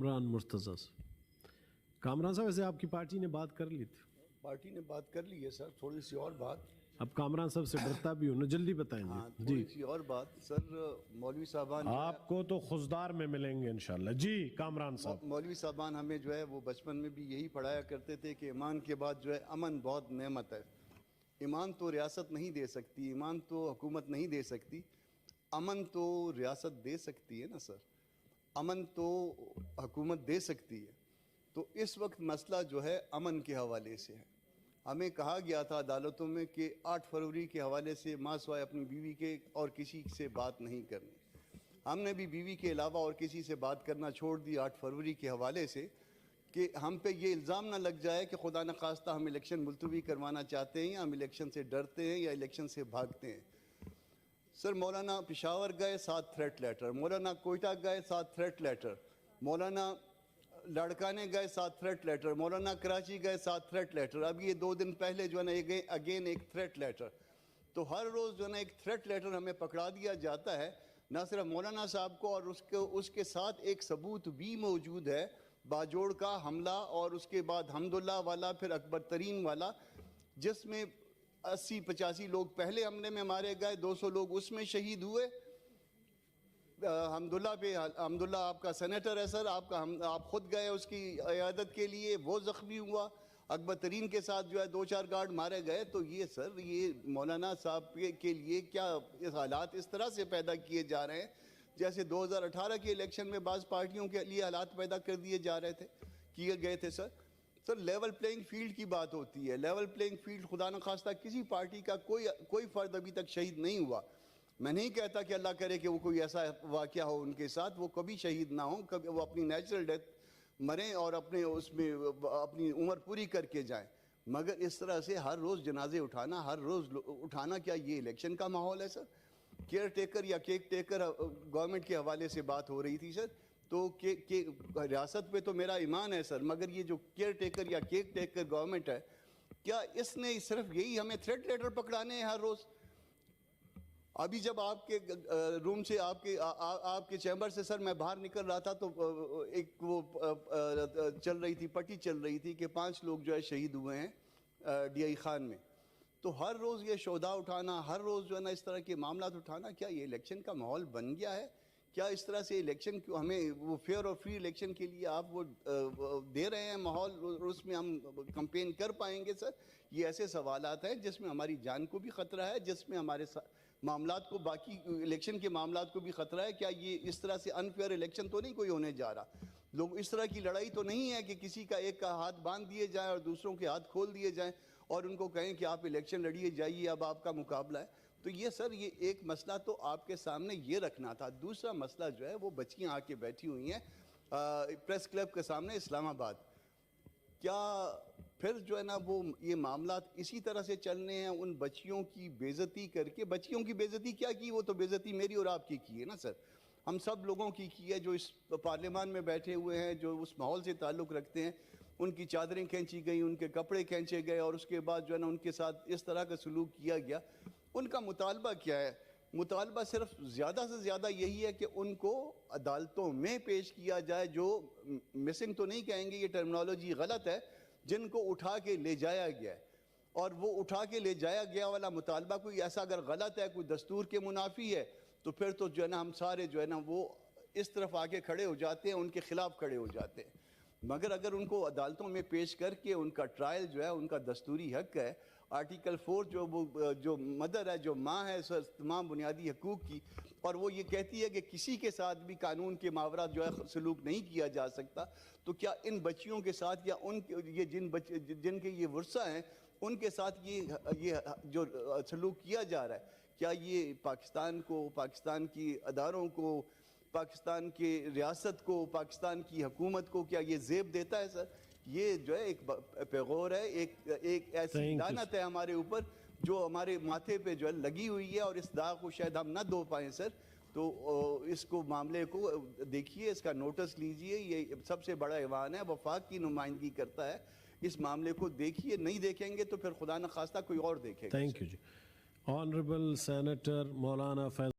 کامران مرتضیٰ سے۔ کامران صاحب ویسے آپ کی پارٹی نے بات کر لی تھی؟ پارٹی نے بات کر لی ہے سر، تھوڑی سی اور بات۔ اب کامران صاحب سے ڈرتا بھی ہوں نا، جلدی بتائیں ہاں جی۔ تھوڑی سی اور بات سر، مولوی صاحبان آپ کو تو خضدار میں ملیں گے انشاءاللہ۔ جی کامران صاحب۔ مولوی صاحبان ہمیں جو ہے وہ بچپن میں بھی یہی پڑھایا کرتے تھے کہ ایمان کے بعد جو ہے امن بہت نعمت ہے۔ ایمان تو ریاست نہیں دے سکتی، ایمان تو حکومت نہیں دے سکتی، امن تو ریاست دے سکتی ہے نا سر، امن تو حکومت دے سکتی ہے۔ تو اس وقت مسئلہ جو ہے امن کے حوالے سے ہے۔ ہمیں کہا گیا تھا عدالتوں میں کہ 8 فروری کے حوالے سے ماں سوائے اپنی بیوی کے اور کسی سے بات نہیں کرنی۔ ہم نے بھی بیوی کے علاوہ اور کسی سے بات کرنا چھوڑ دی 8 فروری کے حوالے سے، کہ ہم پہ یہ الزام نہ لگ جائے کہ خدا نخواستہ ہم الیکشن ملتوی کروانا چاہتے ہیں یا ہم الیکشن سے ڈرتے ہیں یا الیکشن سے بھاگتے ہیں۔ سر مولانا پشاور گئے 7 تھریٹ لیٹر، مولانا کوئٹہ گئے 7 تھریٹ لیٹر، مولانا لڑکانے گئے 7 تھریٹ لیٹر، مولانا کراچی گئے 7 تھریٹ لیٹر، اب یہ 2 دن پہلے جو ہے نا اگین ایک تھریٹ لیٹر۔ تو ہر روز جو ہے نا ایک تھریٹ لیٹر ہمیں پکڑا دیا جاتا ہے۔ نہ صرف مولانا صاحب کو، اور اس کے ساتھ ایک ثبوت بھی موجود ہے، باجوڑ کا حملہ اور اس کے بعد حمداللہ والا، پھر اکبر ترین والا، جس میں 80-85 لوگ پہلے حملے میں مارے گئے، 200 لوگ اس میں شہید ہوئے۔ حمداللہ آپ کا سینیٹر ہے سر، آپ خود گئے اس کی عیادت کے لیے، وہ زخمی ہوا۔ اکبر ترین کے ساتھ جو ہے 2-4 گارڈ مارے گئے۔ تو یہ سر، یہ مولانا صاحب کے لیے کیا حالات اس طرح سے پیدا کیے جا رہے ہیں جیسے 2018 کے الیکشن میں بعض پارٹیوں کے لیے حالات پیدا کر دیے جا رہے تھے، کیے گئے تھے سر۔ سر لیول پلینگ فیلڈ کی بات ہوتی ہے، لیول پلینگ فیلڈ خدا نخواستہ کسی پارٹی کا کوئی فرد ابھی تک شہید نہیں ہوا۔ میں نہیں کہتا کہ اللہ کرے کہ وہ کوئی ایسا واقعہ ہو ان کے ساتھ، وہ کبھی شہید نہ ہوں، کبھی وہ اپنی نیچرل ڈیتھ مریں اور اپنی عمر پوری کر کے جائیں، مگر اس طرح سے ہر روز جنازے اٹھانا، ہر روز اٹھانا، کیا یہ الیکشن کا ماحول ہے سر؟ کیئر ٹیکر یا کیک ٹیکر گورنمنٹ کے حوالے سے بات ہو رہی تھی سر، تو ریاست پہ تو میرا ایمان ہے سر، مگر یہ جو کیئر ٹیکر یا کیک ٹیکر گورنمنٹ ہے، کیا اس نے صرف یہی ہمیں تھریٹ لیٹر پکڑانے ہیں ہر روز؟ ابھی جب آپ کے روم سے آپ کے چیمبر سے سر میں باہر نکل رہا تھا تو ایک وہ چل رہی تھی، پٹی چل رہی تھی کہ 5 لوگ جو ہے شہید ہوئے ہیں ڈی آئی خان میں۔ تو ہر روز یہ شہداء اٹھانا، ہر روز جو ہے نا اس طرح کے معاملات اٹھانا، کیا یہ الیکشن کا ماحول بن گیا ہے؟ کیا اس طرح سے الیکشن کو ہمیں وہ فیئر اور فری الیکشن کے لیے آپ وہ دے رہے ہیں ماحول، اس میں ہم کمپین کر پائیں گے سر؟ یہ ایسے سوالات ہیں جس میں ہماری جان کو بھی خطرہ ہے، جس میں ہمارے معاملات کو، باقی الیکشن کے معاملات کو بھی خطرہ ہے۔ کیا یہ اس طرح سے انفیئر الیکشن تو نہیں کوئی ہونے جا رہا؟ لوگ اس طرح کی لڑائی تو نہیں ہے کہ کسی کا ایک کا ہاتھ باندھ دیے جائیں اور دوسروں کے ہاتھ کھول دیے جائیں اور ان کو کہیں کہ آپ الیکشن لڑیے جائیے، اب آپ کا مقابلہ ہے۔ تو یہ سر، یہ ایک مسئلہ تو آپ کے سامنے یہ رکھنا تھا۔ دوسرا مسئلہ جو ہے وہ بچیاں آ کے بیٹھی ہوئی ہیں پریس کلب کے سامنے اسلام آباد، کیا پھر جو ہے نا وہ یہ معاملات اسی طرح سے چلنے ہیں؟ ان بچیوں کی بے عزتی کر کے، بچیوں کی بے عزتی کیا کی؟ وہ تو بے عزتی میری اور آپ کی ہے نا سر، ہم سب لوگوں کی ہے جو اس پارلیمان میں بیٹھے ہوئے ہیں، جو اس ماحول سے تعلق رکھتے ہیں۔ ان کی چادریں کھینچی گئیں، ان کے کپڑے کھینچے گئے، اور اس کے بعد جو ہے نا ان کے ساتھ اس طرح کا سلوک کیا گیا۔ ان کا مطالبہ کیا ہے؟ مطالبہ صرف زیادہ سے زیادہ یہی ہے کہ ان کو عدالتوں میں پیش کیا جائے، جو مسنگ تو نہیں کہیں گے، یہ ٹرمنالوجی غلط ہے، جن کو اٹھا کے لے جایا گیا ہے۔ اور وہ اٹھا کے لے جایا گیا والا مطالبہ کوئی ایسا اگر غلط ہے، کوئی دستور کے منافی ہے، تو پھر تو جو ہے نا ہم سارے جو ہے نا وہ اس طرف آگے کھڑے ہو جاتے ہیں، ان کے خلاف کھڑے ہو جاتے ہیں۔ مگر اگر ان کو عدالتوں میں پیش کر کے ان کا ٹرائل جو ہے، ان کا دستوری حق ہے، آرٹیکل 4 جو مدر ہے، جو ماں ہے تمام بنیادی حقوق کی، اور وہ یہ کہتی ہے کہ کسی کے ساتھ بھی قانون کے ماورا جو ہے سلوک نہیں کیا جا سکتا، تو کیا ان بچیوں کے ساتھ یا یہ جن کے یہ ورثہ ہیں ان کے ساتھ یہ جو سلوک کیا جا رہا ہے، کیا یہ پاکستان کو، پاکستان کی اداروں کو، پاکستان کی ریاست کو، پاکستان کی حکومت کو، کیا یہ زیب دیتا ہے سر؟ یہ جو ہے ایک پیغور ہے، ایک ایسی لعنت ہے ہمارے اوپر جو ہمارے ماتھے پہ جو ہے لگی ہوئی ہے، اور اس داغ کو شاید ہم نہ دھو پائیں سر۔ تو اس کو معاملے کو دیکھیے، اس کا نوٹس لیجئے، یہ سب سے بڑا ایوان ہے، وفاق کی نمائندگی کرتا ہے، اس معاملے کو دیکھیے، نہیں دیکھیں گے تو پھر خدا نخواستہ کوئی اور دیکھے گا۔ تھینک یو جی۔ آنریبل سینیٹر مولانا فیض